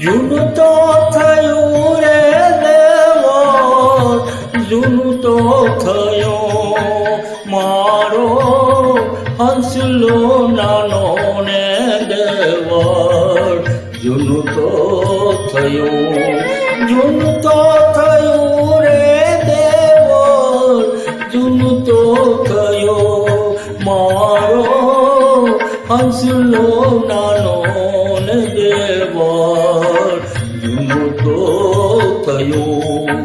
જૂનું તો થયું રે દેવર, જૂનું તો થયો મારો હંસલો નાનો ને દેવર, જૂનું તો થયું, જૂનું તો થયું રે દેવર, જૂનું તો થયો મારો હંસલો નાનો ને દેવર, જૂનું તો થયું.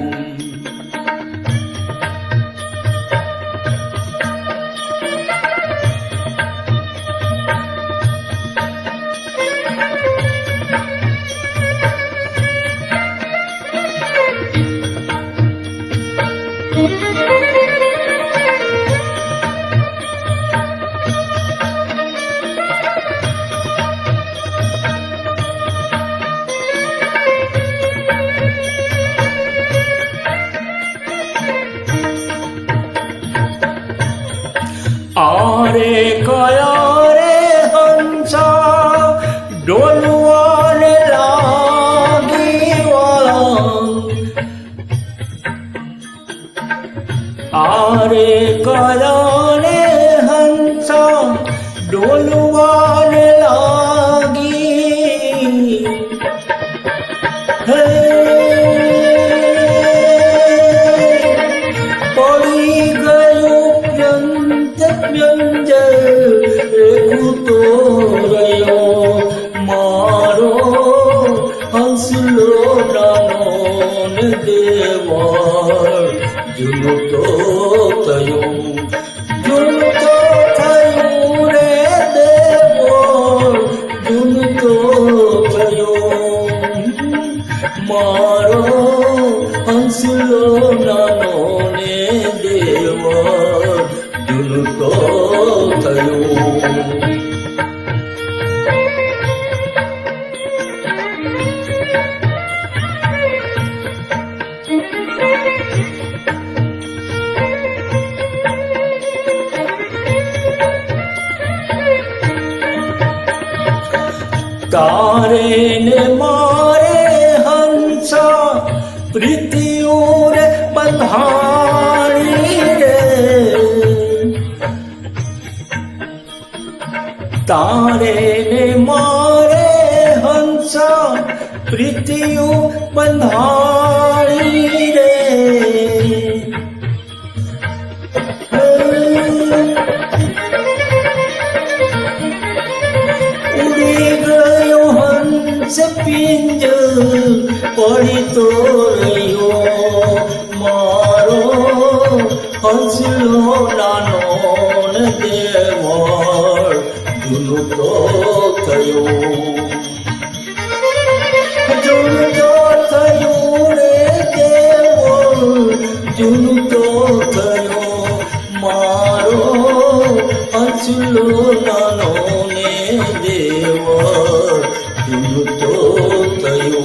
આરે કયા રે હંસા ડોલવાને લાગી વાળા, આરે કયા રે હંસા ડોલવાને લાગી, હે પડી ગયું તો રહ્યો મારો હંસલો નાનો ને દેવર, જૂનું તો થયું, જૂનું તો થયું રે દેવર, જૂનું તો થયું મારો હંસલો નાનો ને દેવર, જૂનું તો થયું. તારે ને મારે હંસા પ્રીતિઓ રે બંધાણી રે, તારે ને મારે હંસા પ્રીતિઓ બંધાણી રે, ઉડી ગયો હંસ પિંજ પડી તો રહ્યો મારો હંસલો નાનો ને દેવર, જૂનું તો થયું, જૂનું તો થયું રે દેવર, જૂનું તો થયો મારો હંસલો નાનો ને દેવર, જૂનું તો થયું.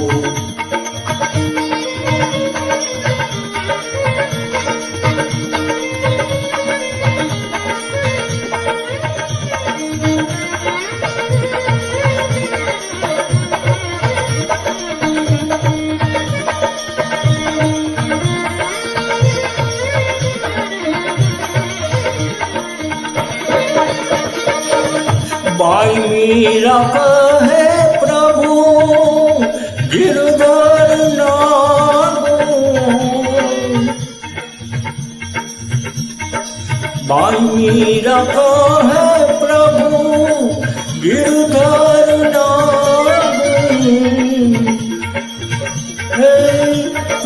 बाई मीरा कहे प्रभु गिरधर नागो, बाई मीरा कहे प्रभु गिरधर नागो, हे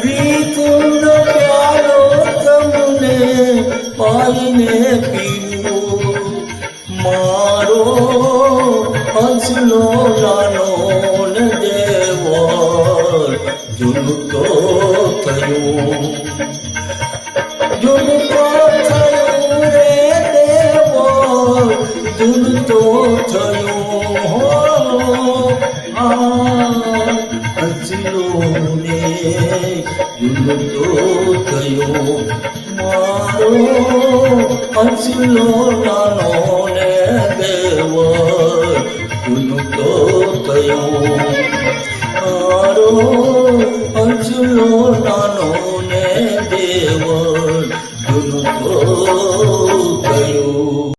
प्रीतुन प्यारो तमने पाईने पीवो मारो हंसलो नानो ने देवर, जूનું તો થયું, જૂનું તો થયું રે દેવર, જૂનું તો થયું હંસલો ને, જૂનું તો થયું મારો હંસલો નાનો ને દેવર, જૂનું તો